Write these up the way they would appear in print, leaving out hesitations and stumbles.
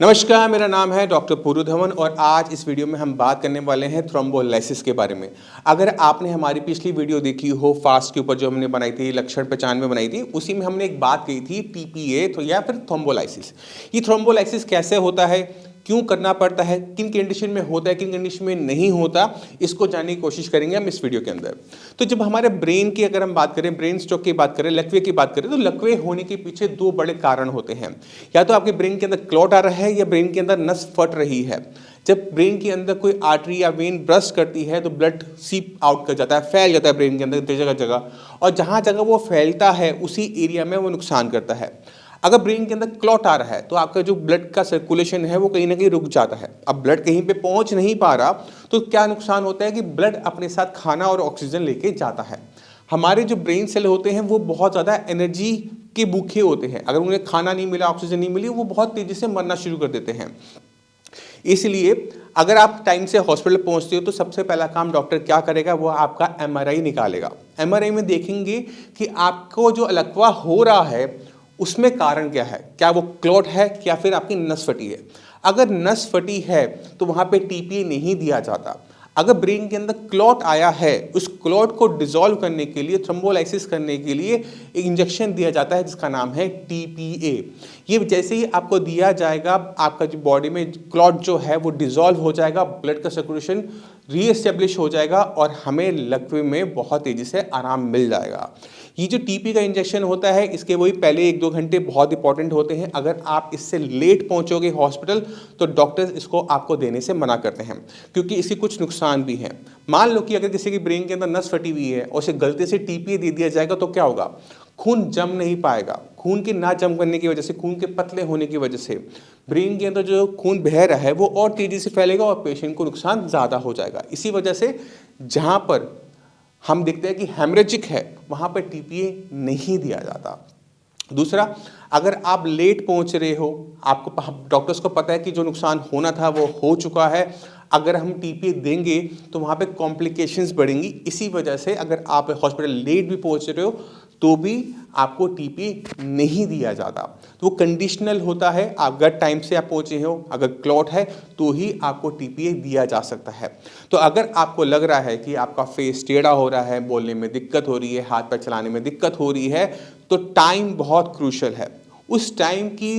नमस्कार, मेरा नाम है डॉक्टर पूरू धवन और आज इस वीडियो में हम बात करने वाले हैं थ्रोम्बोलाइसिस के बारे में। अगर आपने हमारी पिछली वीडियो देखी हो फास्ट के ऊपर जो हमने बनाई थी, लक्षण पहचान में बनाई थी, उसी में हमने एक बात कही थी टीपीए तो या फिर थ्रोम्बोलाइसिस। ये थ्रोम्बोलाइसिस कैसे होता है, क्यों करना पड़ता है, किन कंडीशन में होता है, किन कंडीशन में नहीं होता, इसको जानने की कोशिश करेंगे हम इस वीडियो के अंदर। तो जब हमारे ब्रेन की अगर हम बात करें, ब्रेन स्ट्रोक की बात करें, लकवे की बात करें, तो लकवे होने के पीछे दो बड़े कारण होते हैं। या तो आपके ब्रेन के अंदर क्लॉट आ रहा है या ब्रेन के अंदर नस फट रही है। जब ब्रेन के अंदर कोई आर्टरी या वेन ब्रस्ट करती है तो ब्लड सीप आउट कर जाता है, फैल जाता है ब्रेन के अंदर जगह जगह, और जहाँ जगह वो फैलता है उसी एरिया में वो नुकसान करता है। अगर ब्रेन के अंदर क्लॉट आ रहा है तो आपका जो ब्लड का सर्कुलेशन है वो कहीं ना कहीं रुक जाता है। अब ब्लड कहीं पे पहुंच नहीं पा रहा तो क्या नुकसान होता है कि ब्लड अपने साथ खाना और ऑक्सीजन लेके जाता है। हमारे जो ब्रेन सेल होते हैं वो बहुत ज़्यादा एनर्जी के भूखे होते हैं। अगर उन्हें खाना नहीं मिला, ऑक्सीजन नहीं मिली, वो बहुत तेज़ी से मरना शुरू कर देते हैं। इसलिए अगर आप टाइम से हॉस्पिटल पहुंचते हो तो सबसे पहला काम डॉक्टर क्या करेगा, वो आपका एमआरआई निकालेगा। एमआरआई में देखेंगे कि आपको जो लकवा हो रहा है उसमें कारण क्या है, क्या वो क्लॉट है या फिर आपकी नस फटी है। अगर नस फटी है तो वहाँ पे टीपीए नहीं दिया जाता। अगर ब्रेन के अंदर क्लॉट आया है, उस क्लॉट को डिसॉल्व करने के लिए, थ्रोम्बोलाइसिस करने के लिए एक इंजेक्शन दिया जाता है जिसका नाम है टीपीए। ये जैसे ही आपको दिया जाएगा, आपका जो बॉडी में क्लॉट जो है वो डिसॉल्व हो जाएगा, ब्लड का सर्कुलेशन रीएस्टेब्लिश हो जाएगा और हमें लकवे में बहुत तेज़ी से आराम मिल जाएगा। ये जो टीपी का इंजेक्शन होता है, इसके वही पहले 1-2 घंटे बहुत इंपॉर्टेंट होते हैं। अगर आप इससे लेट पहुंचोगे हॉस्पिटल तो डॉक्टर्स इसको आपको देने से मना करते हैं क्योंकि इसके कुछ नुकसान भी हैं। मान लो कि अगर किसी की ब्रेन के अंदर नस फटी हुई है और उसे गलती से टीपीए दे दिया जाएगा तो क्या होगा, खून जम नहीं पाएगा। खून के ना जम करने की वजह से, खून के पतले होने की वजह से ब्रेन के अंदर जो खून बह रहा है वो और तेज़ी से फैलेगा और पेशेंट को नुकसान ज़्यादा हो जाएगा। इसी वजह से जहाँ पर हम देखते हैं कि हेमरेजिक है वहाँ पर टीपीए नहीं दिया जाता। दूसरा, अगर आप लेट पहुंच रहे हो, आपको डॉक्टर्स को पता है कि जो नुकसान होना था वो हो चुका है, अगर हम टीपीए देंगे तो वहाँ पे कॉम्प्लिकेशंस बढ़ेंगी। इसी वजह से अगर आप हॉस्पिटल लेट भी पहुंच रहे हो तो भी आपको टीपीए नहीं दिया जाता। तो वो कंडीशनल होता है, अगर टाइम से आप पहुंचे हो, अगर क्लॉट है तो ही आपको टीपीए दिया जा सकता है। तो अगर आपको लग रहा है कि आपका फेस टेढ़ा हो रहा है, बोलने में दिक्कत हो रही है, हाथ पैर चलाने में दिक्कत हो रही है, तो टाइम बहुत क्रूशल है। उस टाइम की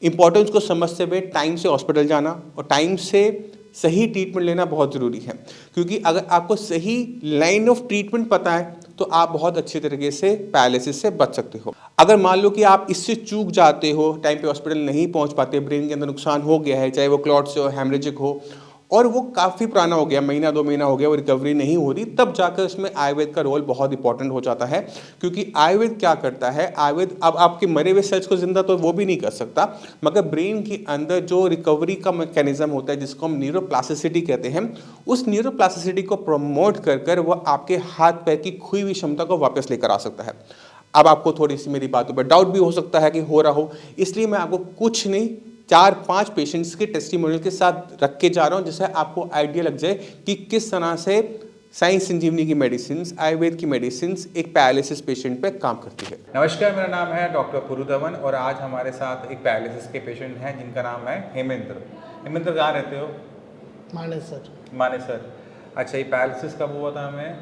इंपॉर्टेंस को समझते हुए टाइम से हॉस्पिटल जाना और टाइम से सही ट्रीटमेंट लेना बहुत ज़रूरी है। क्योंकि अगर आपको सही लाइन ऑफ ट्रीटमेंट पता है तो आप बहुत अच्छे तरीके से पैरालिसिस से बच सकते हो। अगर मान लो कि आप इससे चूक जाते हो, टाइम पे हॉस्पिटल नहीं पहुंच पाते, ब्रेन के अंदर नुकसान हो गया है, चाहे वो क्लॉट से हो, हेमरेजिक हो, और वो काफ़ी पुराना हो गया, महीना 2 महीना हो गया, वो रिकवरी नहीं हो रही, तब जाकर इसमें आयुर्वेद का रोल बहुत इंपॉर्टेंट हो जाता है। क्योंकि आयुर्वेद क्या करता है, आयुर्वेद अब आपके मरे हुए सेल्स को जिंदा तो वो भी नहीं कर सकता, मगर ब्रेन के अंदर जो रिकवरी का मैकेनिज्म होता है जिसको हम न्यूरोप्लास्टिसिटी कहते हैं, उस न्यूरोप्लास्टिसिटी को प्रमोट कर कर वो आपके हाथ पैर की खोई हुई क्षमता को वापस लेकर आ सकता है। अब आपको थोड़ी सी मेरी बातों पर डाउट भी हो सकता है कि हो रहा हो, इसलिए मैं आपको कुछ नहीं 4-5 पेशेंट्स के टेस्टिमोनियल के साथ रख के जा रहा हूं, जिससे आपको आइडिया लग जाए कि किस तरह से साइंस संजीवनी की मेडिसिन, आयुर्वेद की मेडिसिन एक पैरालिसिस पेशेंट पे काम करती है। नमस्कार, मेरा नाम है डॉक्टर पुरू धवन और आज हमारे साथ एक पैरालिसिस के पेशेंट हैं जिनका नाम है हेमेंद्र। हेमेंद्र कहाँ रहते हो? मानेसर। मानेसर। अच्छा, ये पैरालिसिस कब हुआ था हमें?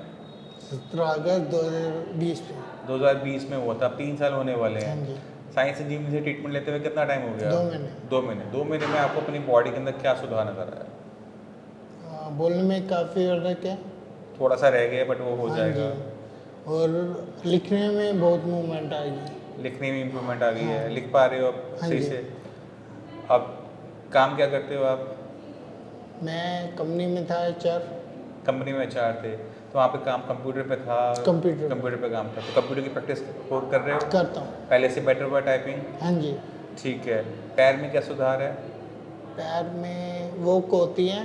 17 अगस्त 2020 में। 2020 में हुआ था। अब 3 साल होने वाले हाँ हैं। जी। साइंस संजीवनी से ट्रीटमेंट लेते हुए कितना टाइम हो गया? 2 महीने। 2 महीने। 2 महीने में आपको अपनी बॉडी के अंदर क्या सुधार नजर आया? बोलने में काफ़ी फर्क है। थोड़ा सा रह गया बट वो हो हाँ जाएगा। जी। और लिखने में बहुत मूवमेंट आएगी। लिखने में इम्प्रूवमेंट आ गई है, हाँ। लिख पा रहे हो अब हाँ सही जी। से? अब काम क्या करते हो आप? मैं कंपनी में था HR। कंपनी में HR थे तो वहाँ पे काम कंप्यूटर पे था? कंप्यूटर पे काम था। तो कंप्यूटर की प्रैक्टिस कर रहे हो? करता हूँ। पहले से बेटर हुआ टाइपिंग? हाँ जी। ठीक है। पैर में क्या सुधार है? पैर में वॉक होती है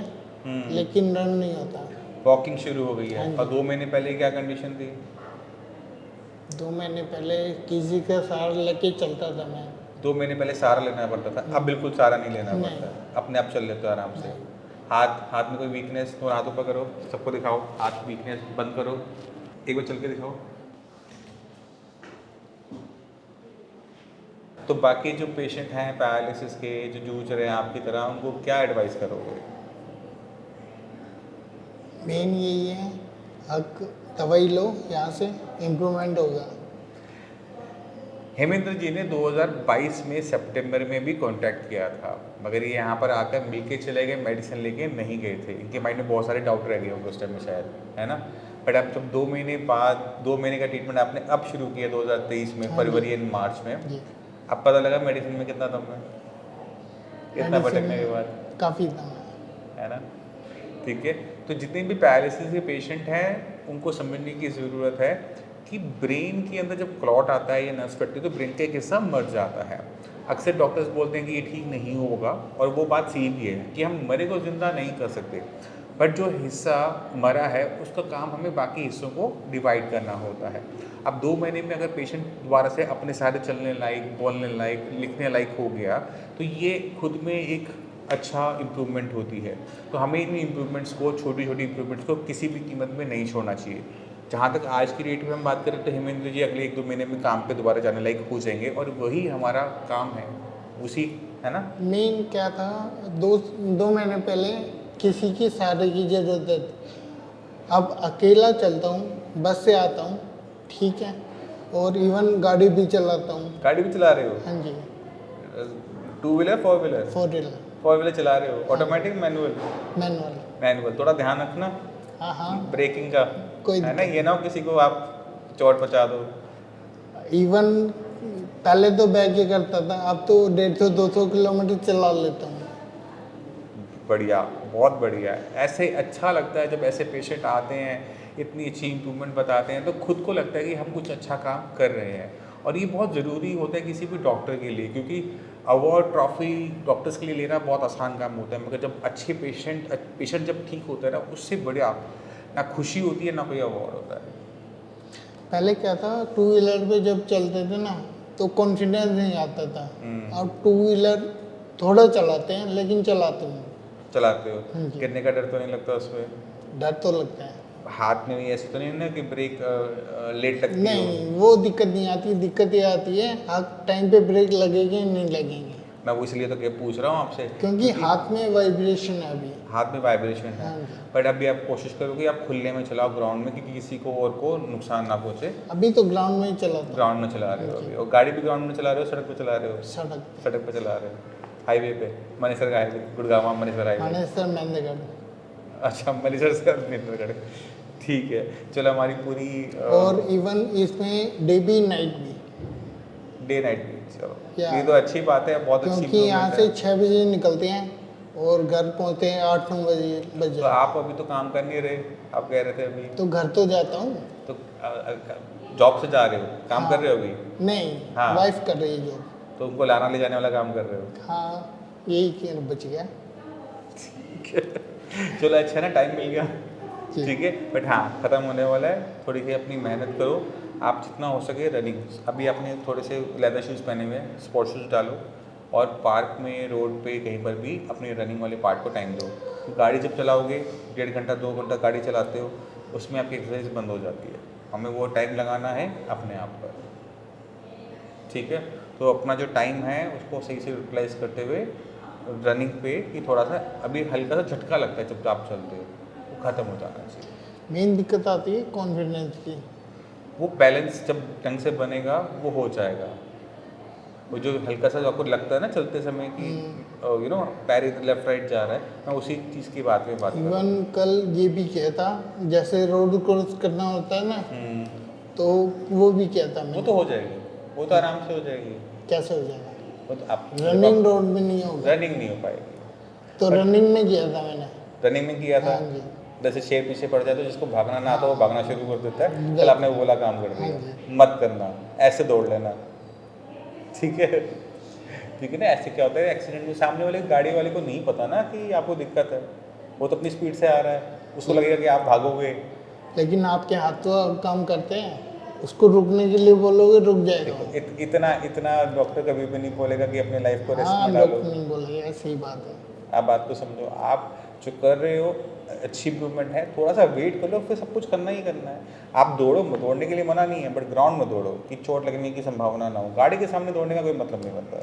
लेकिन रन नहीं होता। वॉकिंग शुरू हो गई है। हाँ जी। और 2 महीने पहले क्या कंडीशन थी? 2 महीने पहले किसी का सहारा लेके चलता था मैं। 2 महीने पहले सहारा लेना पड़ता था, अब बिल्कुल सहारा नहीं लेना नहीं। पड़ता है, अपने आप चल लेते हो आराम से। हाथ में कोई वीकनेस तो हाथ ऊपर करो, सबको दिखाओ, हाथ वीकनेस बंद करो, एक बार चल के दिखाओ। तो बाकी जो पेशेंट हैं पैरालिसिस के जो जूझ रहे हैं आपकी तरह, उनको क्या एडवाइस करोगे? मेन यही है, हक दवाई लो, यहाँ से इम्प्रूवमेंट होगा। हेमेंद्र जी ने 2022 में सितंबर में भी कांटेक्ट किया था, मगर ये यहाँ पर आकर मिल के चले गए, मेडिसिन लेके नहीं गए थे। इनके माइंड में बहुत सारे डाउट रह गए होंगे उस टाइम में शायद, है ना। बट अब जब 2 महीने बाद 2 महीने का ट्रीटमेंट आपने अब शुरू किया 2023 में, हाँ फरवरी एंड मार्च में, जी, अब पता लगा मेडिसिन में कितना दम है, इतना मेडिसिन भटकने के बाद, काफ़ी दम है ना। ठीक है, तो जितने भी पैरालिसिस के पेशेंट हैं उनको समझने की ज़रूरत है कि ब्रेन के अंदर जब क्लॉट आता है या नर्व्स फटती है तो ब्रेन का एक हिस्सा मर जाता है। अक्सर डॉक्टर्स बोलते हैं कि ये ठीक नहीं होगा, और वो बात सही भी है कि हम मरे को ज़िंदा नहीं कर सकते, बट जो हिस्सा मरा है उसका काम हमें बाकी हिस्सों को डिवाइड करना होता है। अब 2 महीने में अगर पेशेंट दोबारा से अपने सारे चलने लायक, बोलने लायक, लिखने लायक हो गया तो ये खुद में एक अच्छा इम्प्रूवमेंट होती है। तो हमें इन इम्प्रूवमेंट्स को, छोटी छोटी इम्प्रूवमेंट्स को किसी भी कीमत में नहीं छोड़ना चाहिए। जहाँ तक आज की डेट में हम बात करें तो हेमेंद्र जी अगले 1-2 महीने में काम पे दोबारा जाने लायक हो जाएंगे, और वही हमारा काम है, उसी, है ना। मेन क्या था, 2 महीने पहले किसी की सहारे की ज़रूरत है। अब अकेला चलता हूँ, बस से आता हूँ, ठीक है, और इवन गाड़ी भी चलाता हूँ। गाड़ी भी चला रहे हो? हाँ जी, 2 व्हीलर 4 व्हीलर? 4 व्हीलर 4 व्हीलर चला रहे हो, ऑटोमेटिक मैनुअल? मैनुअल। मैनुअल, थोड़ा ध्यान रखना हाँ हाँ, ब्रेकिंग का, कोई है ना, ये ना हो किसी को आप चोट पहुंचा दो। इवन पहले तो बैक ही करता था, अब तो 150-200 किलोमीटर चला लेता हूँ। बढ़िया, बहुत बढ़िया है। ऐसे अच्छा लगता है जब ऐसे पेशेंट आते हैं, इतनी अच्छी इम्प्रूवमेंट बताते हैं, तो खुद को लगता है कि हम कुछ अच्छा काम कर रहे हैं। और ये बहुत ज़रूरी होता है किसी भी डॉक्टर के लिए, क्योंकि अवार्ड ट्रॉफी डॉक्टर्स के लिए लेना बहुत आसान काम होता है, मगर जब अच्छे पेशेंट जब ठीक होता है ना, उससे बढ़िया ना खुशी होती है ना कोई अवार्ड होता है। पहले क्या था, 2 व्हीलर पे जब चलते थे ना तो कॉन्फिडेंस नहीं आता था। अब 2 व्हीलर थोड़ा चलाते हैं लेकिन चलाते हैं। चलाते हो, हाँ जी। गिरने का डर तो नहीं लगता उसमें? डर तो लगता है। हाथ में भी ऐसे तो नहीं ना कि ब्रेक लेट लगती हो? नहीं, वो दिक्कत नहीं आती, दिक्कत ये आती है हाथ टाइम पे ब्रेक लगेंगे नहीं लगेंगे, मैं वो इसलिए तो क्या पूछ रहा हूँ आपसे, क्योंकि हाथ में वाइब्रेशन है अभी। हाथ में वाइब्रेशन है। हाँ जी। बट अभी आप कोशिश करो कि आप खुले में चलाओ ग्राउंड में, क्योंकि किसी को और को नुकसान ना पहुँचे। अभी तो ग्राउंड में ही चलाता हूँ, ग्राउंड में चला रहे हो अभी, और गाड़ी भी ग्राउंड में चला रहे हो, सड़क पे चला रहे हो? सड़क सड़क पे चला रहे हो, हाईवे पे, मनेसर हाईवे, गुड़गांव मनेसर हाईवे। मानेसर मेहंदगढ़। अच्छा, मनेसर से मनेसरगढ़, ठीक है। चलो, हमारी पूरी और इवन इसमें डे भी नाइट भी, डे नाइट भी, चलो क्या? ये तो अच्छी बात है, बहुत अच्छी क्योंकि यहाँ improvement से है। 6 बजे निकलते हैं और घर पहुँचते हैं 8-9 बजे तो आप अभी तो काम कर नहीं रहे, आप कह रहे थे अभी, तो घर तो जाता हूँ। तो जॉब से जा रहे हो, काम हाँ। कर रहे हो अभी? नहीं, हाँ। वाइफ कर रही है जॉब। तो उनको लाना ले जाने वाला काम कर रहे हो? हाँ, यही कि बच गया। चलो, अच्छा है ना, टाइम मिल गया, जी। ठीक है। बट हाँ, ख़त्म होने वाला है, थोड़ी सी अपनी मेहनत करो, आप जितना हो सके रनिंग, अभी आपने थोड़े से लेदर शूज़ पहने हुए हैं, स्पोर्ट्स शूज़ डालो, और पार्क में, रोड पे, कहीं पर भी अपनी रनिंग वाले पार्ट को टाइम दो। तो गाड़ी जब चलाओगे, 1.5 घंटा 2 घंटा गाड़ी चलाते हो, उसमें आपकी एक्सरसाइज बंद हो जाती है। हमें वो टाइम लगाना है अपने आप पर, ठीक है। तो अपना जो टाइम है उसको सही से यूटिलाइज करते हुए रनिंग पे, कि थोड़ा सा अभी हल्का सा झटका लगता है जब आप चलते हो, वो ख़त्म हो जाना चाहिए। मेन दिक्कत आती है कॉन्फिडेंस की। वो बैलेंस जब ढंग से बनेगा वो हो जाएगा। वो जो हल्का सा आपको लगता है ना चलते समय कि यू नो पैर इधर लेफ्ट राइट जा रहा है, मैं उसी चीज़ की बात कर रहा हूँ। इवन कल ये भी किया था, जैसे रोड क्रॉस करना होता है ना, तो वो भी किया था वो मैंने। तो हो जाएगी, वो तो आराम से हो जाएगी। कैसे हो जाएगा? वो तो आप रनिंग रोड में नहीं होगा, रनिंग नहीं हो पाएगी। तो रनिंग में किया था मैंने। रनिंग में किया था, हाँ जी। जैसे शेर पीछे पड़ जाए तो जिसको भागना ना आता वो भागना शुरू कर देता है, हाँ। कल आपने वो वाला काम कर हाँ दिया। जी। मत करना, ऐसे दौड़ लेना, ठीक है, ठीक है ना। ऐसे क्या होता है, एक्सीडेंट में सामने वाले गाड़ी वाले को नहीं पता ना कि आपको दिक्कत है, वो तो अपनी स्पीड से आ रहा है, उसको लगेगा कि आप भागोगे। लेकिन आपके हाथ तो अब काम करते हैं, उसको रुकने के लिए बोलोगे रुक जाएगा वो। इतना डॉक्टर कभी भी नहीं बोलेगा कि अपने लाइफ को रिस्क हाँ, में लोग डालो। नहीं बोलेंगे, ऐसी ही बात है। आप बात को समझो, आप जो कर रहे हो अच्छी इम्प्रूवमेंट है, थोड़ा सा वेट कर लो, फिर सब कुछ करना ही करना है। आप दौड़ो, दौड़ने के लिए मना नहीं है, बट ग्राउंड में दौड़ो कि चोट लगने की संभावना ना हो। गाड़ी के सामने दौड़ने का कोई मतलब नहीं बनता।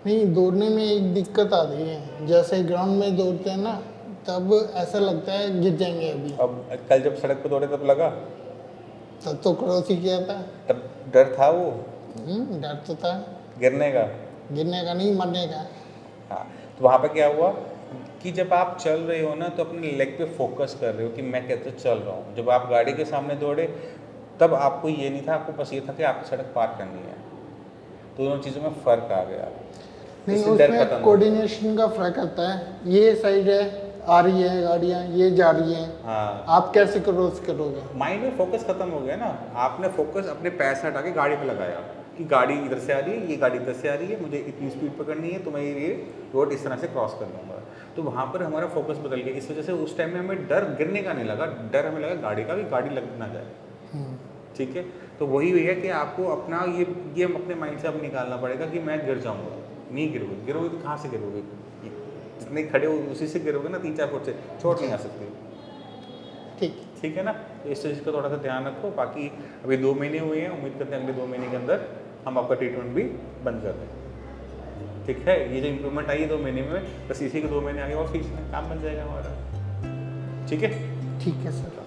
नहीं, दौड़ने में एक दिक्कत आती है, जैसे ग्राउंड में दौड़ते हैं ना, तब ऐसा लगता है गिर जाएंगे अभी। अब कल जब सड़क पे दौड़े तब लगा, तब तो क्रॉस ही किया था। तब डर था वो डर तो था, गिरने का। गिरने का नहीं, मरने का। हाँ, तो वहाँ पे क्या हुआ कि जब आप चल रहे हो ना, तो अपने लेग पे फोकस कर रहे हो कि मैं कैसे चल रहा हूँ। जब आप गाड़ी के सामने दौड़े तब आपको ये नहीं था, आपको बस ये था कि आपको सड़क पार करनी है। तो दोनों चीज़ों में फ़र्क आ गया। नहीं, इससे डर खत्म उसमें हो। कोऑर्डिनेशन का फर्क आता है। ये साइड है, आ रही है गाड़ियाँ, ये जा रही हैं, हाँ, आप कैसे क्रॉस करोगे? माइंड में फोकस खत्म हो गया ना। आपने फोकस अपने पैर से हटा के गाड़ी पे लगाया कि गाड़ी इधर से आ रही है, ये गाड़ी इधर से आ रही है, मुझे इतनी स्पीड पकड़नी है, तो मैं ये रोड इस तरह से क्रॉस कर लूँगा। तो वहाँ पर हमारा फोकस बदल गया। इस वजह से उस टाइम में हमें डर गिरने का नहीं लगा, डर हमें लगा गाड़ी का, कि गाड़ी लग ना जाए। ठीक है, तो वही है कि आपको अपना ये अपने माइंड से अब निकालना पड़ेगा कि मैं गिर जाऊँगा। नहीं गिरोगे, गिरोगे तो कहाँ से गिरोगे? जितने खड़े हो उसी से गिरोगे ना, 3-4 फुट से, चोट नहीं आ सकती। ठीक है ना। तो इस चीज़ का थोड़ा सा ध्यान रखो। बाकी अभी 2 महीने हुए हैं, उम्मीद करते हैं अगले 2 महीने के अंदर हम आपका ट्रीटमेंट भी बंद कर दें। ठीक है, ये जो इम्प्रूवमेंट आई है 2 महीने में, बस इसी के 2 महीने आगे और फीस में काम बन जाएगा हमारा। ठीक है। ठीक है सर।